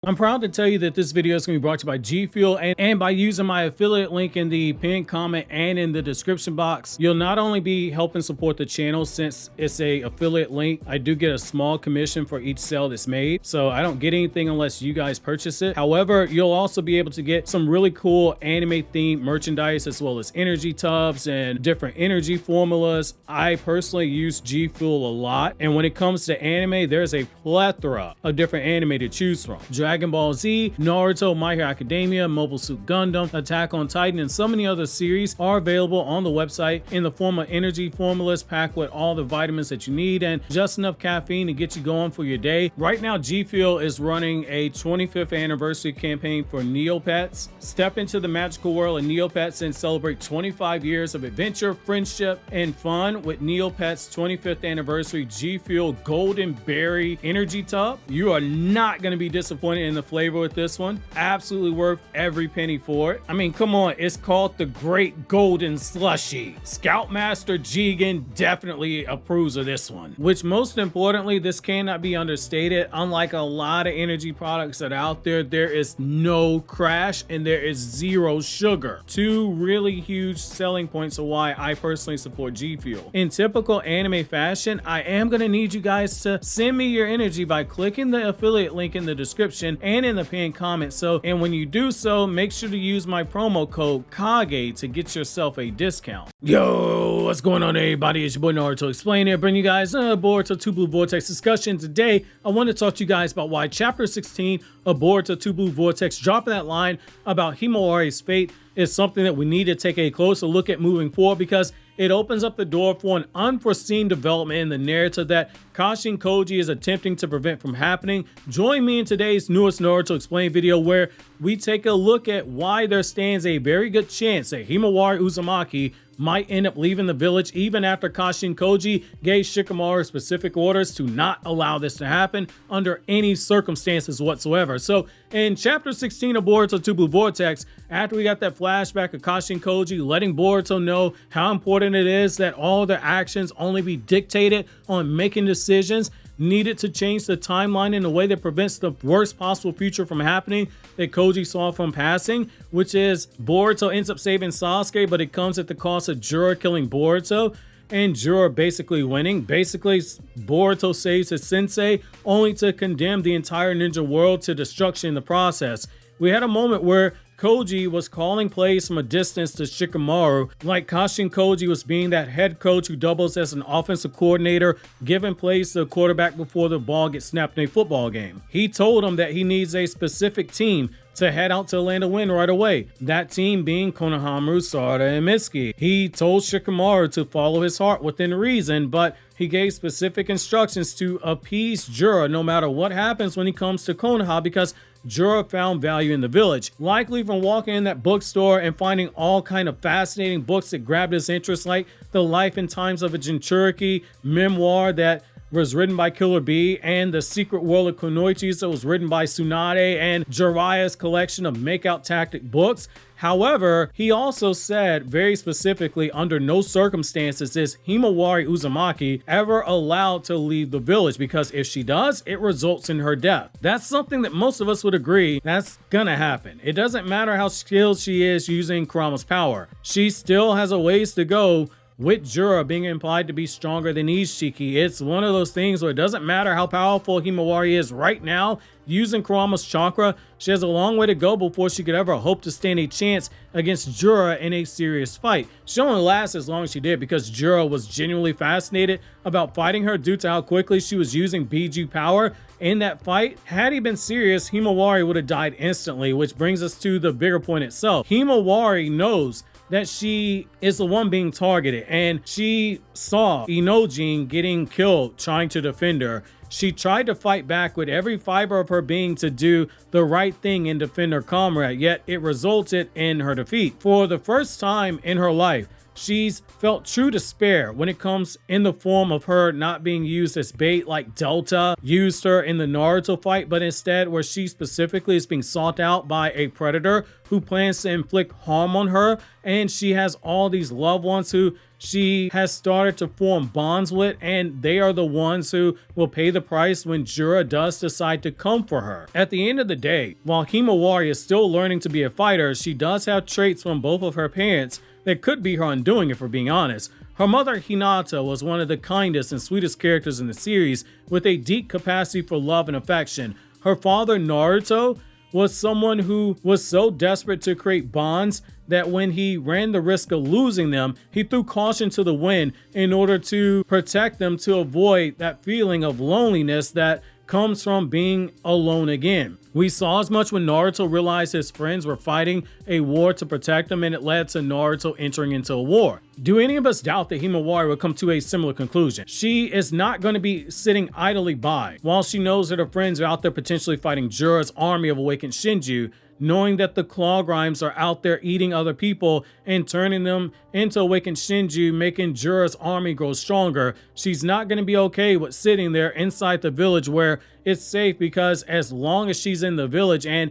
I'm proud to tell you that this video is going to be brought to you by G Fuel, and by using my affiliate link in the pinned comment and in the description box, you'll not only be helping support the channel since it's a affiliate link. I do get a small commission for each sale that's made, so I don't get anything unless you guys purchase it. However, you'll also be able to get some really cool anime themed merchandise as well as energy tubs and different energy formulas. I personally use G Fuel a lot, and when it comes to anime, there's a plethora of different anime to choose from. Dragon Ball Z, Naruto, My Hero Academia, Mobile Suit Gundam, Attack on Titan, and so many other series are available on the website in the form of energy formulas packed with all the vitamins that you need and just enough caffeine to get you going for your day. Right now, G Fuel is running a 25th anniversary campaign for Neopets. Step into the magical world of Neopets and celebrate 25 years of adventure, friendship, and fun with Neopets' 25th anniversary G Fuel Golden Berry Energy Tub. You are not going to be disappointed in the flavor with this one. Absolutely worth every penny for it. I mean, come on, it's called the Great Golden Slushy. Scoutmaster Jigen definitely approves of this one. Which, most importantly, this cannot be understated. Unlike a lot of energy products that are out there, there is no crash and there is zero sugar. Two really huge selling points of why I personally support G Fuel. In typical anime fashion, I am going to need you guys to send me your energy by clicking the affiliate link in the description and in the pinned comment. And when you do so, make sure to use my promo code KAGE to get yourself a discount. Yo, what's going on, everybody? It's your boy Naruto Explain here, bringing you guys a Boruto 2 Blue Vortex discussion. Today, I want to talk to you guys about why Chapter 16 of Boruto 2 Blue Vortex, dropping that line about Himawari's fate, is something that we need to take a closer look at moving forward, because it opens up the door for an unforeseen development in the narrative that Kashin Koji is attempting to prevent from happening. Join me in today's newest Naruto Explain video, where we take a look at why there stands a very good chance that Himawari Uzumaki might end up leaving the village even after Kashin Koji gave Shikamaru specific orders to not allow this to happen under any circumstances whatsoever. So in chapter 16 of Boruto 2 Blue Vortex, after we got that flashback of Kashin Koji letting Boruto know how important it is that all their actions only be dictated on making decisions needed to change the timeline in a way that prevents the worst possible future from happening that Koji saw from passing, which is Boruto ends up saving Sasuke, but it comes at the cost of Jura killing Boruto and Jura basically winning. Basically, Boruto saves his sensei only to condemn the entire ninja world to destruction in the process. We had a moment where Koji was calling plays from a distance to Shikamaru, like Kashin Koji was being that head coach who doubles as an offensive coordinator, giving plays to the quarterback before the ball gets snapped in a football game. He told him that he needs a specific team to head out to land a win right away. That team being Konohamaru, Sarada, and Mitsuki. He told Shikamaru to follow his heart within reason, but he gave specific instructions to appease Jura no matter what happens when he comes to Konoha, because Jura found value in the village, likely from walking in that bookstore and finding all kind of fascinating books that grabbed his interest, like The Life and Times of a Jinchuriki memoir that was written by Killer Bee, and The Secret World of Kunoichis that was written by Tsunade, and Jiraiya's collection of makeout tactic books. However, he also said very specifically, under no circumstances is Himawari Uzumaki ever allowed to leave the village, because if she does, it results in her death. That's something that most of us would agree that's gonna happen. It doesn't matter how skilled she is using Kurama's power. She still has a ways to go, with Jura being implied to be stronger than Ishiki. It's one of those things where it doesn't matter how powerful Himawari is right now using Kurama's chakra, she has a long way to go before she could ever hope to stand a chance against Jura in a serious fight. She only lasts as long as she did because Jura was genuinely fascinated about fighting her due to how quickly she was using Biju power in that fight. Had he been serious, Himawari would have died instantly, which brings us to the bigger point itself. Himawari knows that she is the one being targeted, and she saw Inojin getting killed trying to defend her. She tried to fight back with every fiber of her being to do the right thing and defend her comrade, yet it resulted in her defeat. For the first time in her life, she's felt true despair when it comes in the form of her not being used as bait like Delta used her in the Naruto fight, but instead where she specifically is being sought out by a predator who plans to inflict harm on her, and she has all these loved ones who she has started to form bonds with, and they are the ones who will pay the price when Jura does decide to come for her. At the end of the day, while Himawari is still learning to be a fighter, she does have traits from both of her parents that could be her undoing, if we're being honest. Her mother, Hinata, was one of the kindest and sweetest characters in the series, with a deep capacity for love and affection. Her father, Naruto, was someone who was so desperate to create bonds that when he ran the risk of losing them, he threw caution to the wind in order to protect them, to avoid that feeling of loneliness that comes from being alone again. We saw as much when Naruto realized his friends were fighting a war to protect him, and it led to Naruto entering into a war. Do any of us doubt that Himawari will come to a similar conclusion? She is not going to be sitting idly by while she knows that her friends are out there potentially fighting Jura's army of awakened Shinju, knowing that the Claw Grimes are out there eating other people and turning them into awakened Shinju, making Jura's army grow stronger. She's not going to be okay with sitting there inside the village where it's safe, because as long as she's in the village and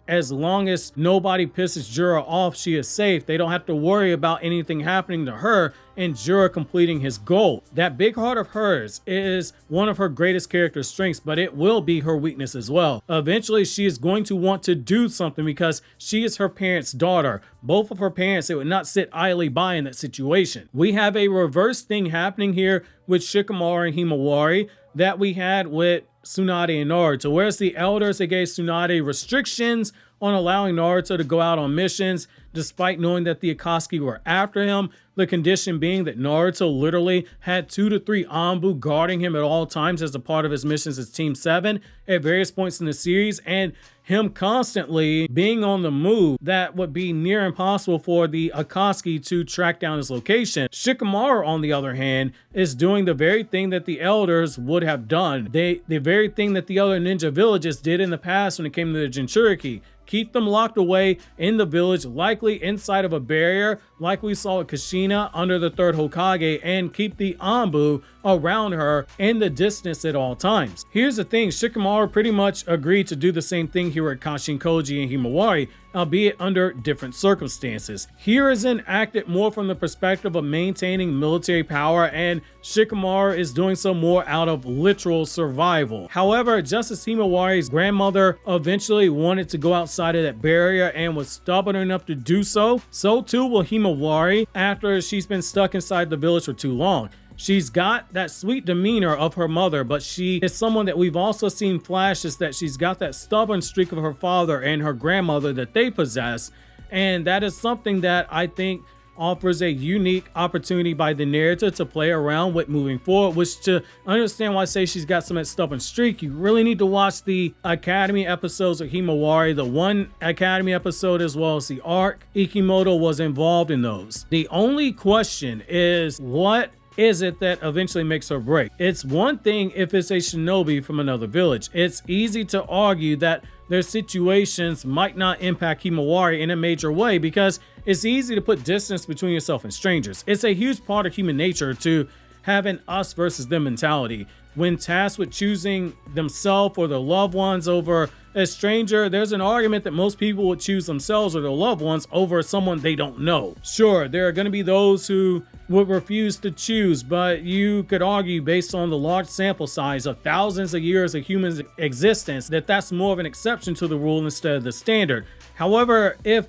as long as nobody pisses Jura off, she is safe. They don't have to worry about anything happening to her and Jura completing his goal. That big heart of hers is one of her greatest character strengths, but it will be her weakness as well. Eventually, she is going to want to do something because she is her parents' daughter. Both of her parents, they would not sit idly by in that situation. We have a reverse thing happening here with Shikamaru and Himawari that we had with Tsunade and Naruto. Whereas the elders, they gave Tsunade restrictions on allowing Naruto to go out on missions, despite knowing that the Akatsuki were after him. The condition being that Naruto literally had 2 to 3 Anbu guarding him at all times as a part of his missions as Team 7 at various points in the series, and him constantly being on the move that would be near impossible for the Akatsuki to track down his location. Shikamaru, on the other hand, is doing the very thing that the elders would have done. The very thing that the other ninja villages did in the past when it came to the Jinchuriki. Keep them locked away in the village, likely inside of a barrier, like we saw with Kushina under the 3rd Hokage, and keep the Anbu around her in the distance at all times. Here's the thing, Shikamaru pretty much agreed to do the same thing here at Kashin Koji and Himawari, albeit under different circumstances. Here is enacted more from the perspective of maintaining military power, and Shikamaru is doing so more out of literal survival. However, just as Himawari's grandmother eventually wanted to go outside of that barrier and was stubborn enough to do so, so too will Himawari after she's been stuck inside the village for too long. She's got that sweet demeanor of her mother, but she is someone that we've also seen flashes that she's got that stubborn streak of her father and her grandmother that they possess. And that is something that I think offers a unique opportunity by the narrator to play around with moving forward, which, to understand why I say she's got some of that stubborn streak, you really need to watch the Academy episodes of Himawari, the one Academy episode as well as the arc. Ikimoto was involved in those. The only question is, what is it that eventually makes her break? It's one thing if it's a shinobi from another village. It's easy to argue that their situations might not impact Himawari in a major way because it's easy to put distance between yourself and strangers. It's a huge part of human nature to have an us versus them mentality. When tasked with choosing themselves or their loved ones over a stranger, there's an argument that most people would choose themselves or their loved ones over someone they don't know. Sure, there are going to be those who would refuse to choose, but you could argue based on the large sample size of thousands of years of human existence that that's more of an exception to the rule instead of the standard. However, if,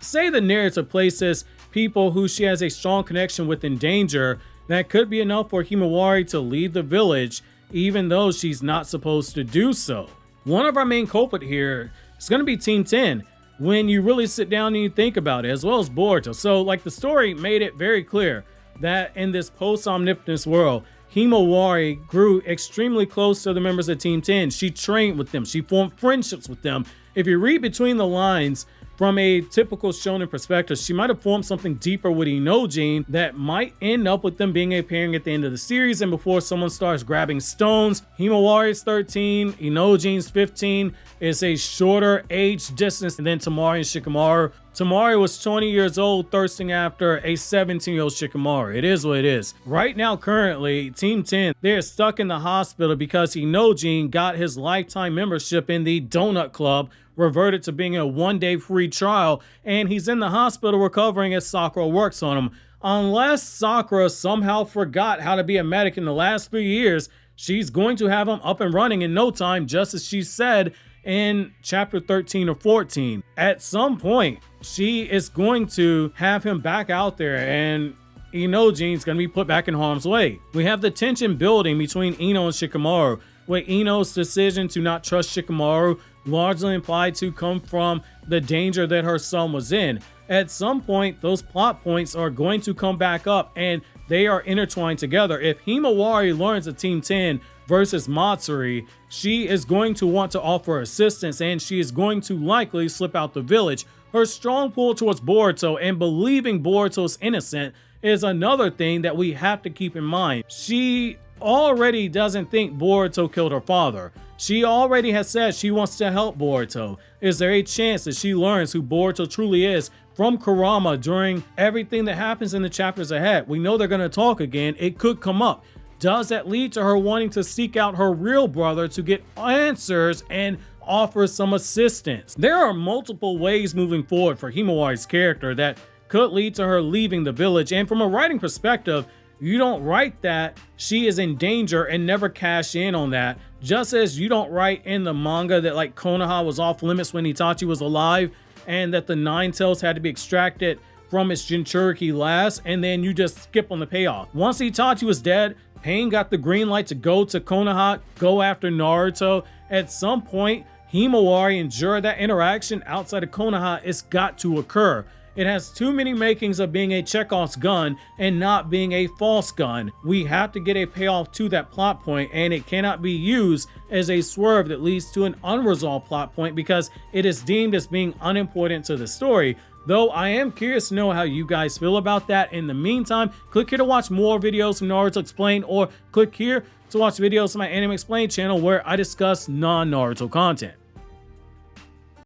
say, the narrator places people who she has a strong connection with in danger, that could be enough for Himawari to leave the village, even though she's not supposed to do so. One of our main culprit here is going to be Team 10, when you really sit down and you think about it, as well as Boruto. So, like, the story made it very clear that in this post-omnipotence world, Himawari grew extremely close to the members of Team 10. She trained with them. She formed friendships with them. If you read between the lines, from a typical shonen perspective, she might have formed something deeper with Inojin that might end up with them being a pairing at the end of the series and before someone starts grabbing stones. Himawari is 13, Inojin's 15. It's a shorter age distance than Tamari and Shikamaru. Tamari was 20 years old, thirsting after a 17-year-old Shikamaru. It is what it is. Right now, currently, Team 10, they're stuck in the hospital because Inojin got his lifetime membership in the Donut Club, reverted to being a one-day free trial, and he's in the hospital recovering as Sakura works on him. Unless Sakura somehow forgot how to be a medic in the last 3 years, she's going to have him up and running in no time, just as she said in chapter 13 or 14. At some point, she is going to have him back out there, and Inojin's going to be put back in harm's way. We have the tension building between Ino and Shikamaru, with Ino's decision to not trust Shikamaru largely implied to come from the danger that her son was in. At some point, those plot points are going to come back up and they are intertwined together. If Himawari learns of Team 10 versus Matsuri, she is going to want to offer assistance and she is going to likely slip out the village. Her strong pull towards Boruto and believing Boruto's innocent is another thing that we have to keep in mind. She already doesn't think Boruto killed her father. She already has said she wants to help Boruto. Is there a chance that she learns who Boruto truly is from Kurama during everything that happens in the chapters ahead? We know they're going to talk again. It could come up. Does that lead to her wanting to seek out her real brother to get answers and offer some assistance? There are multiple ways moving forward for Himawari's character that could lead to her leaving the village, and from a writing perspective, you don't write that she is in danger and never cash in on that. Just as you don't write in the manga that like Konoha was off limits when Itachi was alive and that the Nine Tails had to be extracted from its Jinchuriki last, and then you just skip on the payoff. Once Itachi was dead, Pain got the green light to go to Konoha, go after Naruto. At some point, Himawari and Jura, that interaction outside of Konoha, it's got to occur. It has too many makings of being a Chekhov's gun and not being a false gun. We have to get a payoff to that plot point, and it cannot be used as a swerve that leads to an unresolved plot point because it is deemed as being unimportant to the story. Though I am curious to know how you guys feel about that. In the meantime, click here to watch more videos from Naruto Explained, or click here to watch videos from my Anime Explained channel where I discuss non-Naruto content.